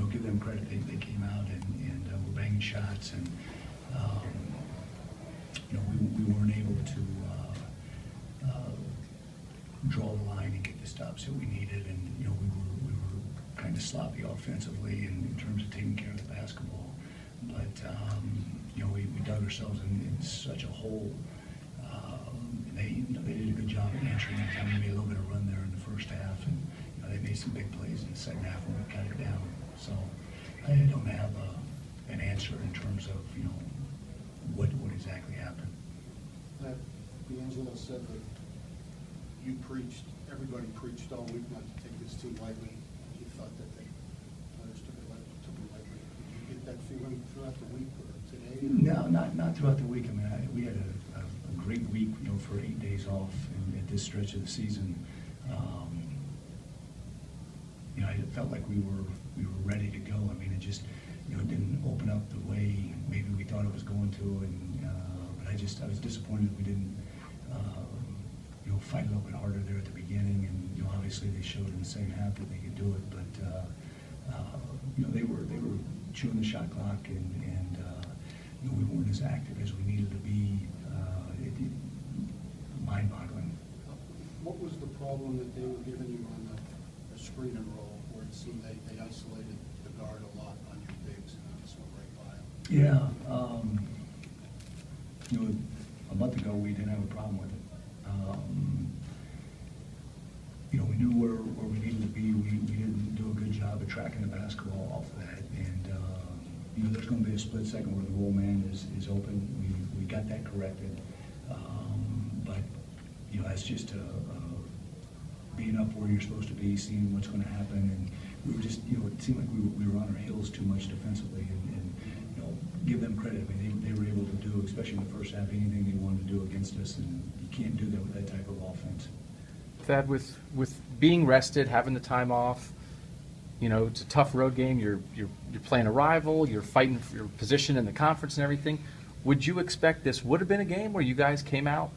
give them credit. They came out and were banging shots, and we weren't able to draw the line and get the stops that we needed, and we were kind of sloppy offensively in terms of taking care of the basketball. But we dug ourselves in such a hole. They did a good job of answering that time. We made a little bit of run there in the first half, and they made some big plays in the second half when we cut it down. So I don't have an answer in terms of what exactly happened. D'Angelo said that everybody preached all week not to take this too lightly. He thought that the players took it lightly. Did you get that feeling throughout the week or today? No, not throughout the week. I mean, we had a great week, for 8 days off at this stretch of the season. I felt like we were ready to go. I mean, it just it didn't open up the way maybe we thought it was going to, and but I was disappointed we didn't fight a little bit harder there at the beginning, and obviously they showed in the second half that they could do it, but they were chewing the shot clock, and we weren't as active as we needed to be. Mind-boggling. What was the problem that they were giving you on the screen and roll, where it seemed they isolated the guard a lot on your bigs and just went right by them? Yeah, a month ago we didn't have a problem with it. We knew where we needed to be. We didn't do a good job of tracking the basketball off of that, and there's going to be a split second where the roll man is open. We got that corrected. But that's just being up where you're supposed to be, seeing what's going to happen, and we were just, it seemed like we were on our heels too much defensively, and give them credit. I mean, they were able to do, especially in the first half, anything they wanted to do against us, and you can't do that with that type of offense. Thad, with being rested, having the time off, it's a tough road game. You're playing a rival. You're fighting for your position in the conference and everything. Would you expect this would have been a game where you guys came out,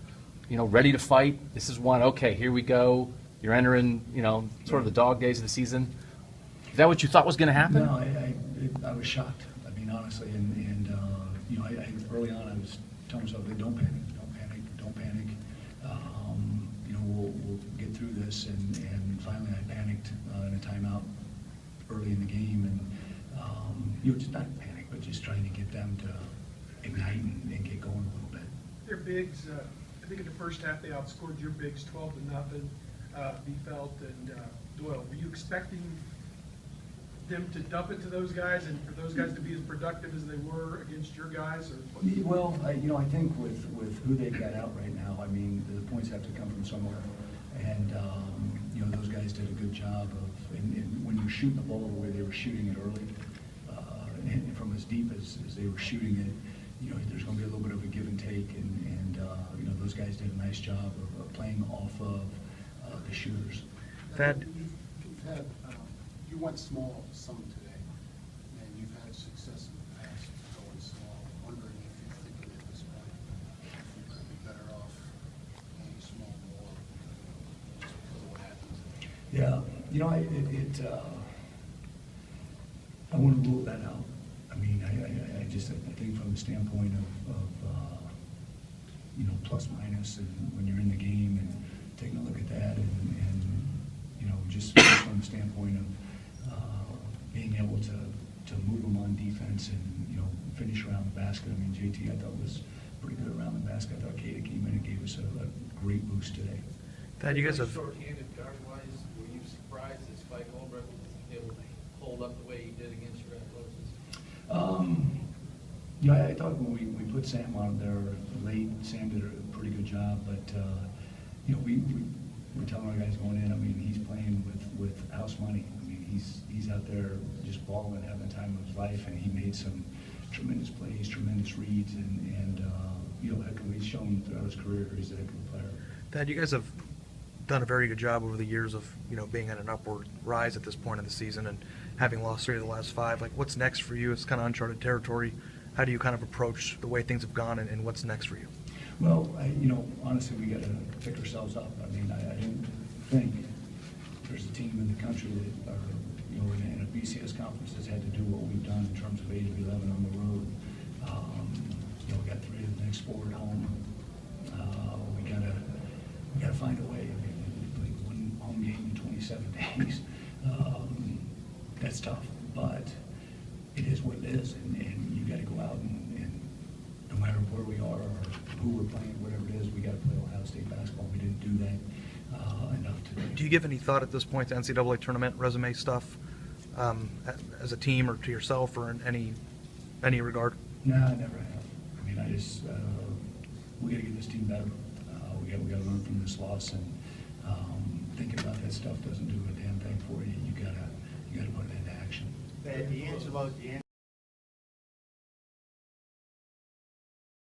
ready to fight? This is one. Okay, here we go. You're entering, sort of the dog days of the season. Is that what you thought was going to happen? No, I was shocked. I mean, honestly, and early on I was telling myself, don't panic. We'll get through this, and finally I panicked in a timeout early in the game, and just not panic, but just trying to get them to ignite and get going a little bit. Their bigs, I think in the first half they outscored your bigs 12-0. Biefeld and Doyle. Were you expecting them to dump it to those guys, and for those guys to be as productive as they were against your guys? Or well, I think with who they've got out right now, I mean, the points have to come from somewhere, and those guys did a good job of. And when you're shooting the ball the way they were shooting it early, and from as deep as they were shooting it, there's going to be a little bit of a give and take, and those guys did a nice job of playing off of the shooters. Thad, you went small some today, and you've had success in the past going small. I'm wondering if you're thinking at this point you could be better off going small more just because of what happens. Yeah, I want to rule that out. I mean, I think from the standpoint of plus minus, and when you're in the game and taking a look at that, and just from the standpoint of being able to move them on defense and finish around the basket. I mean, JT I thought was pretty good around the basket. I thought Kata came in and gave us a great boost today. Thad, you guys have short-handed guard-wise. Were you surprised that Spike Holbrook was able to hold up the way he did against your athleticism? I thought when we put Sam on there late, Sam did a pretty good job, but we're telling our guys going in, I mean, he's playing with house money. I mean, he's out there just balling, having the time of his life, and he made some tremendous plays, tremendous reads, and he's shown throughout his career he's a heck of a player. Thad, you guys have done a very good job over the years of being on an upward rise at this point of the season, and having lost 3 of the last 5. Like, what's next for you? It's kind of uncharted territory. How do you kind of approach the way things have gone, and what's next for you? Well, honestly, we got to pick ourselves up. I mean, I didn't think there's a team in the country that are you know, in a BCS conference that's had to do what we've done in terms of 8 of 11 on the road. You know, we got 3 of the next 4 at home. We gotta find a way. I mean, we played 1 home game in 27 days. That's tough, but it is what it is, and you gotta go out and no matter where we are or who we're playing, whatever it is, we gotta play Ohio State basketball. We didn't do that enough today. Do you give any thought at this point to NCAA tournament resume stuff as a team or to yourself or in any regard? No, I never have. I mean, I just, we gotta get this team better. We gotta learn from this loss, and thinking about that stuff doesn't do a damn thing for you. You gotta put it into action. The answer about the